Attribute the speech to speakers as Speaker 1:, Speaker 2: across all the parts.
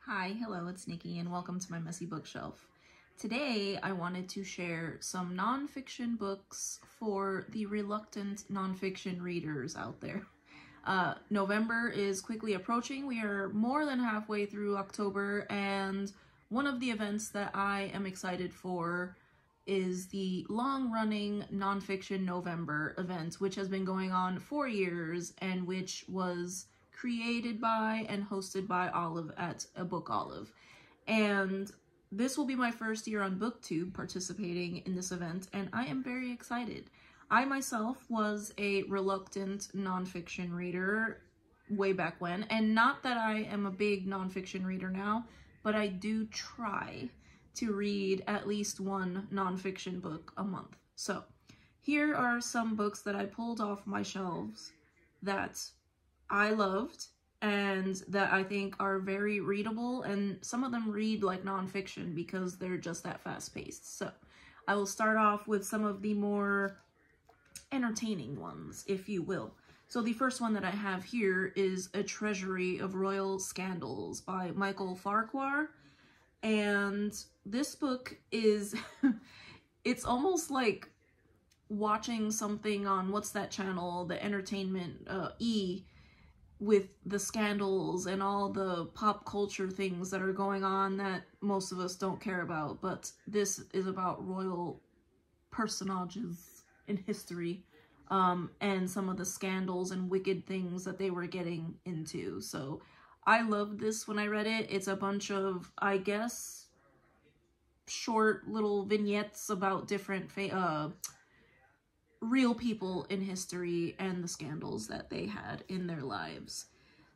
Speaker 1: Hi, hello, it's Nikki, and welcome to my messy bookshelf. Today, I wanted to share some nonfiction books for the reluctant nonfiction readers out there. November is quickly approaching. We are more than halfway through October, and one of the events that I am excited for is the long-running Nonfiction November event, which has been going on for years and which was created by and hosted by Olive at A Book Olive. And this will be my first year on BookTube participating in this event, and I am very excited. I myself was a reluctant nonfiction reader way back when, and not that I am a big nonfiction reader now, but I do try to read at least one nonfiction book a month. So here are some books that I pulled off my shelves that I loved and that I think are very readable, and some of them read like nonfiction because they're just that fast-paced. So I will start off with some of the more entertaining ones, if you will. So the first one that I have here is A Treasury of Royal Scandals by Michael Farquhar. And this book is, it's almost like watching something on, what's that channel, the entertainment, E, with the scandals and all the pop culture things that are going on that most of us don't care about. But this is about royal personages in history, and some of the scandals and wicked things that they were getting into. So I loved this when I read it. It's a bunch of, I guess, short little vignettes about different real people in history and the scandals that they had in their lives.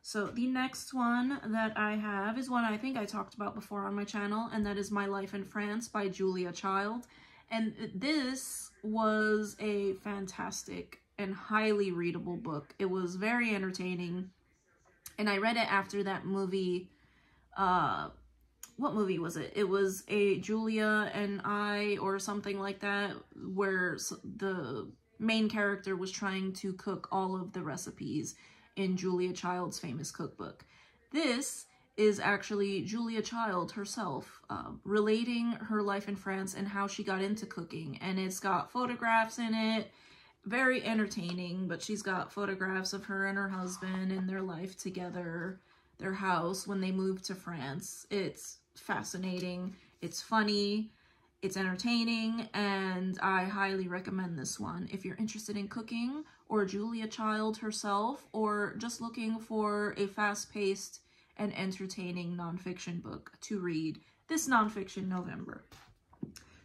Speaker 1: So the next one that I have is one I think I talked about before on my channel, and that is My Life in France by Julia Child. And this was a fantastic and highly readable book. It was very entertaining, and I read it after that movie, what movie was it? It was a Julia and I, or something like that, where the main character was trying to cook all of the recipes in Julia Child's famous cookbook. This is actually Julia Child herself, relating her life in France and how she got into cooking. And it's got photographs in it, very entertaining, but she's got photographs of her and her husband and their life together, their house when they moved to France. It's fascinating, it's funny, it's entertaining, and I highly recommend this one if you're interested in cooking, or Julia Child herself, or just looking for a fast-paced and entertaining nonfiction book to read this Nonfiction November.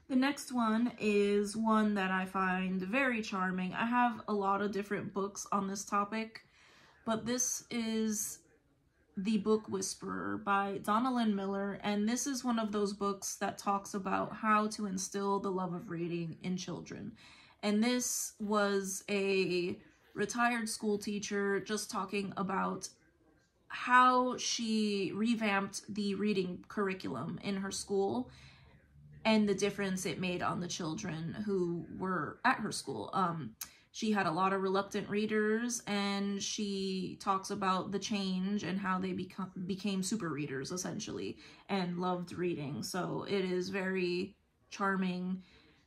Speaker 1: The next one is one that I find very charming. I have a lot of different books on this topic, but this is The Book Whisperer by Donalyn Miller, and this is one of those books that talks about how to instill the love of reading in children. And this was a retired school teacher just talking about how she revamped the reading curriculum in her school and the difference it made on the children who were at her school. She had a lot of reluctant readers, and she talks about the change and how they became super readers, essentially, and loved reading. So it is very charming,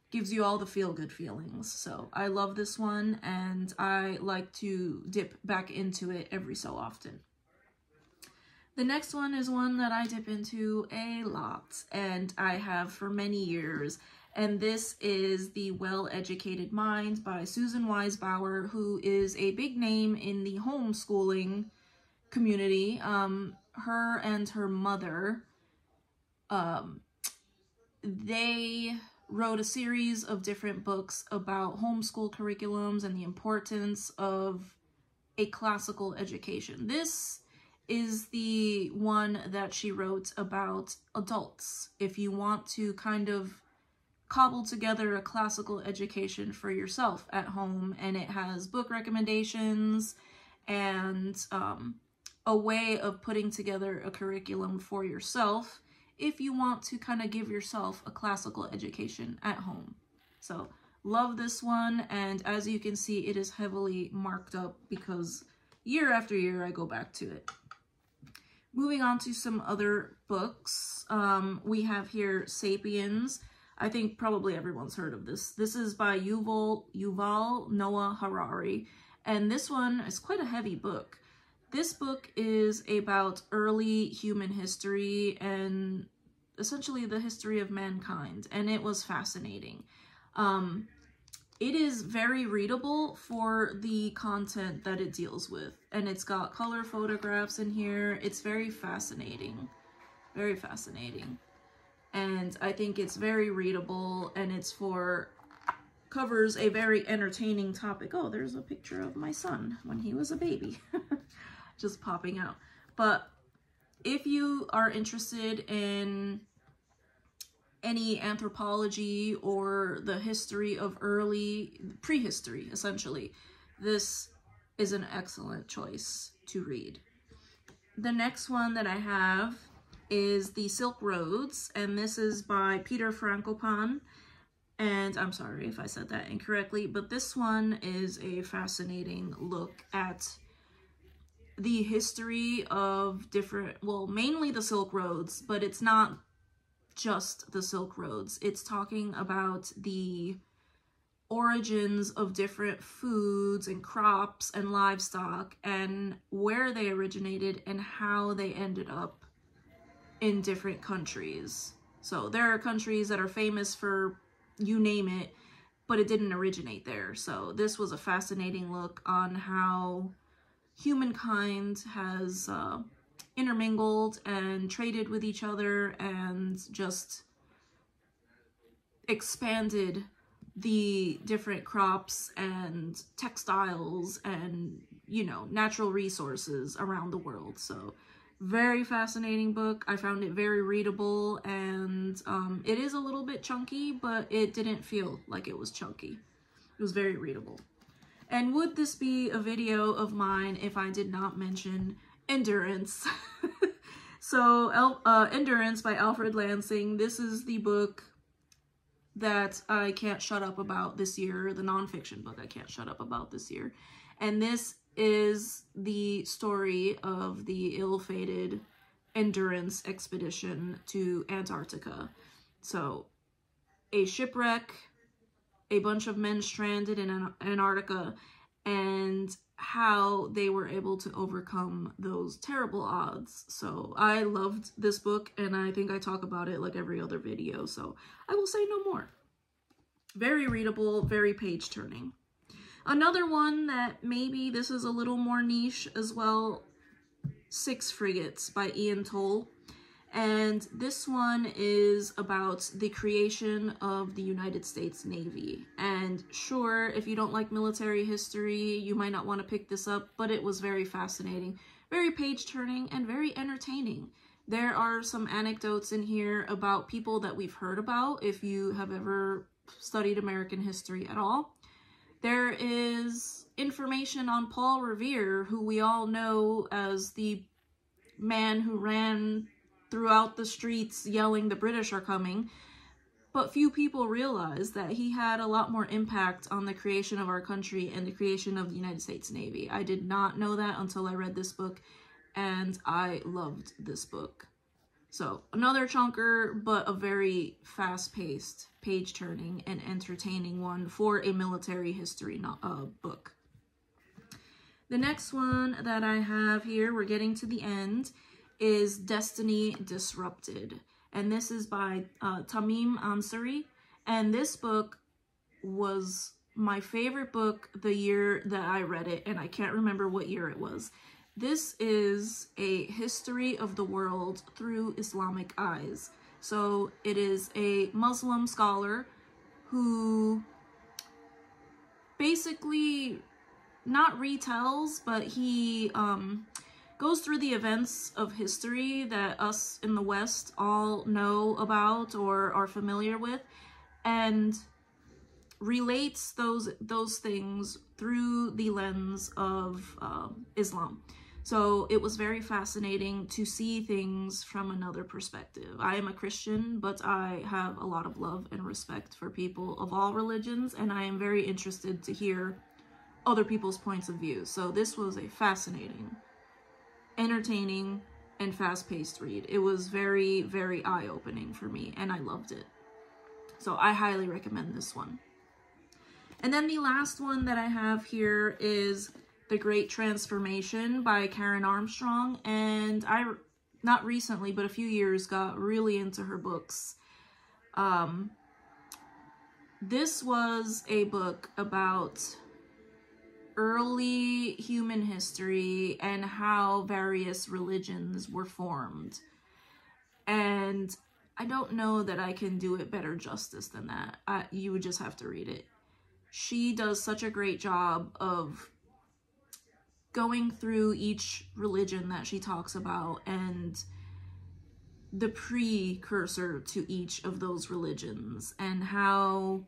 Speaker 1: gives you all the feel-good feelings. So I love this one, and I like to dip back into it every so often. The next one is one that I dip into a lot, and I have for many years. And this is The Well-Educated Mind by Susan Wise Bauer, who is a big name in the homeschooling community. Her and her mother, they wrote a series of different books about homeschool curriculums and the importance of a classical education. This is the one that she wrote about adults. If you want to kind of cobble together a classical education for yourself at home, and it has book recommendations and a way of putting together a curriculum for yourself if you want to kind of give yourself a classical education at home. So love this one, and as you can see, it is heavily marked up because year after year I go back to it. Moving on to some other books, we have here Sapiens. I think probably everyone's heard of this. This is by Yuval Noah Harari, and this one is quite a heavy book. This book is about early human history and essentially the history of mankind, and it was fascinating. It is very readable for the content that it deals with, and it's got color photographs in here. It's very fascinating, very fascinating. And I think it's very readable, and covers a very entertaining topic. Oh, there's a picture of my son when he was a baby, just popping out. But if you are interested in any anthropology or the history of prehistory, essentially, this is an excellent choice to read. The next one that I have is The Silk Roads, and this is by Peter Frankopan. And I'm sorry if I said that incorrectly, but this one is a fascinating look at the history of mainly the Silk Roads, but it's not just the Silk Roads. It's talking about the origins of different foods and crops and livestock and where they originated and how they ended up in different countries. So there are countries that are famous for you name it, but it didn't originate there. So this was a fascinating look on how humankind has intermingled and traded with each other and just expanded the different crops and textiles and, you know, natural resources around the world. So very fascinating book. I found it very readable, and it is a little bit chunky, but it didn't feel like it was chunky. It was very readable. And would this be a video of mine if I did not mention Endurance? So Endurance by Alfred Lansing. This is the book that I can't shut up about this year, the nonfiction book I can't shut up about this year. And this is the story of the ill-fated Endurance expedition to Antarctica. So a shipwreck, a bunch of men stranded in Antarctica, and how they were able to overcome those terrible odds. So I loved this book, and I think I talk about it like every other video, so I will say no more. Very readable, very page-turning. Another one that maybe this is a little more niche as well, 6 Frigates by Ian Toll. And this one is about the creation of the United States Navy. And sure, if you don't like military history, you might not want to pick this up, but it was very fascinating, very page-turning, and very entertaining. There are some anecdotes in here about people that we've heard about, if you have ever studied American history at all. There is information on Paul Revere, who we all know as the man who ran throughout the streets yelling the British are coming, but few people realize that he had a lot more impact on the creation of our country and the creation of the United States Navy. I did not know that until I read this book, and I loved this book. So another chunker, but a very fast-paced, page-turning, and entertaining one for a military history book. The next one that I have here, we're getting to the end, is Destiny Disrupted. And this is by Tamim Ansari. And this book was my favorite book the year that I read it, and I can't remember what year it was. This is a history of the world through Islamic eyes. So it is a Muslim scholar who basically not retells, but he goes through the events of history that us in the West all know about or are familiar with, and relates those things through the lens of Islam. So it was very fascinating to see things from another perspective. I am a Christian, but I have a lot of love and respect for people of all religions, and I am very interested to hear other people's points of view. So this was a fascinating, entertaining, and fast-paced read. It was very, very eye-opening for me, and I loved it. So I highly recommend this one. And then the last one that I have here is The Great Transformation by Karen Armstrong. And I, not recently, but a few years, got really into her books. This was a book about early human history and how various religions were formed. And I don't know that I can do it better justice than that. You would just have to read it. She does such a great job of going through each religion that she talks about and the precursor to each of those religions and how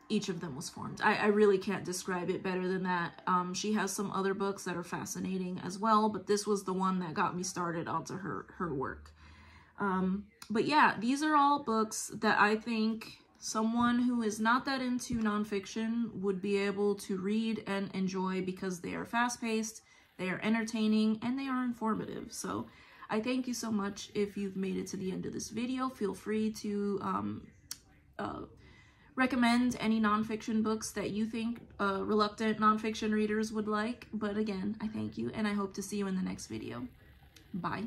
Speaker 1: each of them was formed. I really can't describe it better than that. She has some other books that are fascinating as well, but this was the one that got me started onto her work. But yeah, these are all books that I think someone who is not that into nonfiction would be able to read and enjoy because they are fast-paced, they are entertaining, and they are informative. So I thank you so much if you've made it to the end of this video. Feel free to recommend any nonfiction books that you think reluctant nonfiction readers would like. But again, I thank you, and I hope to see you in the next video. Bye.